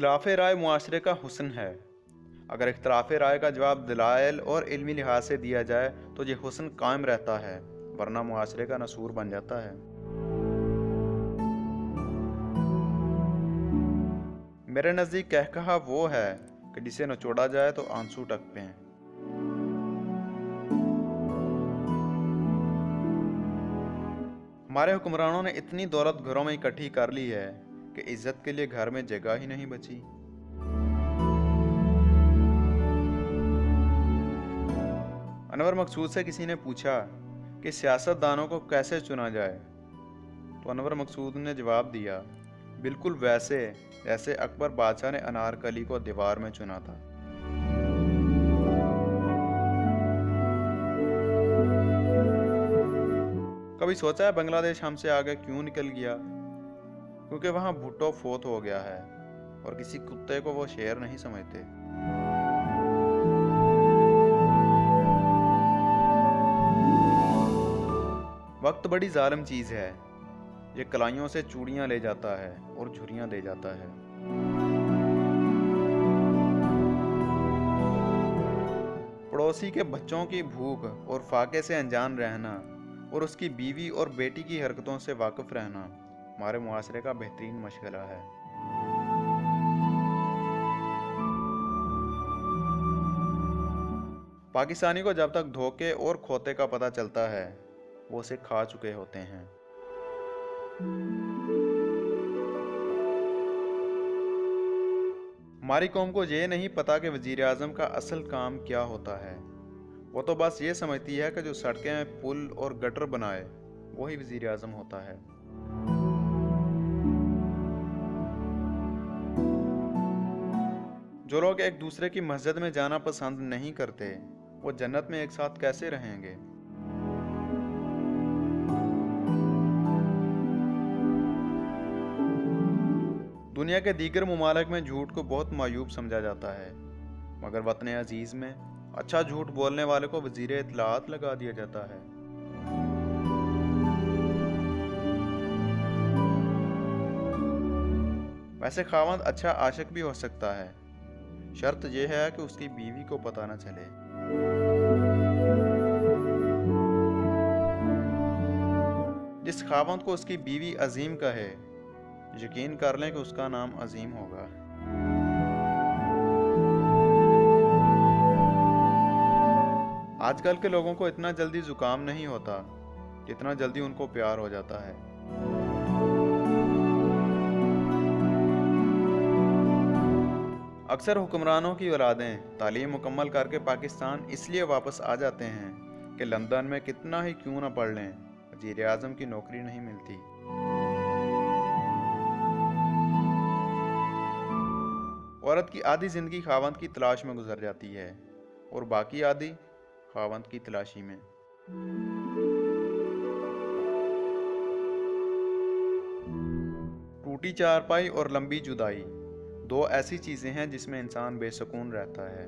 इख्तिलाफ़ राय मुआशरे का हुस्न है। अगर इख्तिलाफ़ राय का जवाब दलाइल और इल्मी लिहाज से दिया जाए तो ये हुस्न कायम रहता है, वरना मुआशरे का नसूर बन जाता है। मेरे नज़दीक कहकहा वो है कि जिसे नचोड़ा जाए तो आंसू टपकें हैं। हमारे हुक्मरानों ने इतनी दौलत घरों में इकट्ठी कर ली है कि इज्जत के लिए घर में जगह ही नहीं बची। अनवर मकसूद से किसी ने पूछा कि सियासतदानों को कैसे चुना जाए, तो अनवर मकसूद ने जवाब दिया, बिल्कुल वैसे जैसे अकबर बादशाह ने अनारकली को दीवार में चुना था। कभी सोचा है बांग्लादेश हमसे आगे क्यों निकल गया? क्योंकि वहां भुट्टो फोत हो गया है और किसी कुत्ते को वो शेर नहीं समझते। वक्त बड़ी जालिम चीज है, ये कलाइयों से चूड़ियां ले जाता है और झुर्रियां दे जाता है। पड़ोसी के बच्चों की भूख और फाके से अनजान रहना और उसकी बीवी और बेटी की हरकतों से वाकिफ रहना हमारे मुआशरे का बेहतरीन मशगला है। पाकिस्तानी को जब तक धोखे और खोते का पता चलता है वो उसे खा चुके होते हैं। हमारी कौम को ये नहीं पता कि वजीर आज़म का असल काम क्या होता है। वो तो बस ये समझती है कि जो सड़कें, पुल और गटर बनाए वही वजीर आज़म होता है। जो लोग एक दूसरे की मस्जिद में जाना पसंद नहीं करते वो जन्नत में एक साथ कैसे रहेंगे? दुनिया के दीगर ममालिक में झूठ को बहुत मायूब समझा जाता है, मगर वतन अजीज़ में अच्छा झूठ बोलने वाले को वजीर इत्तलात लगा दिया जाता है। वैसे खावंद अच्छा आशिक भी हो सकता है, शर्त यह है कि उसकी बीवी को पता न चले। जिस खावंद को उसकी बीवी अजीम कहे, यकीन कर लें कि उसका नाम अजीम होगा। आजकल के लोगों को इतना जल्दी जुकाम नहीं होता जितना जल्दी उनको प्यार हो जाता है। अक्सर हुक्मरानों की औलादें तालीम मुकम्मल करके पाकिस्तान इसलिए वापस आ जाते हैं कि लंदन में कितना ही क्यों न पढ़ लें, वज़ीर आज़म की नौकरी नहीं मिलती। औरत की आधी ज़िंदगी खावंद की तलाश में गुजर जाती है और बाकी आधी खावंद की तलाशी में। टूटी चारपाई और लंबी जुदाई दो ऐसी चीज़ें हैं जिसमें इंसान बेसुकून रहता है।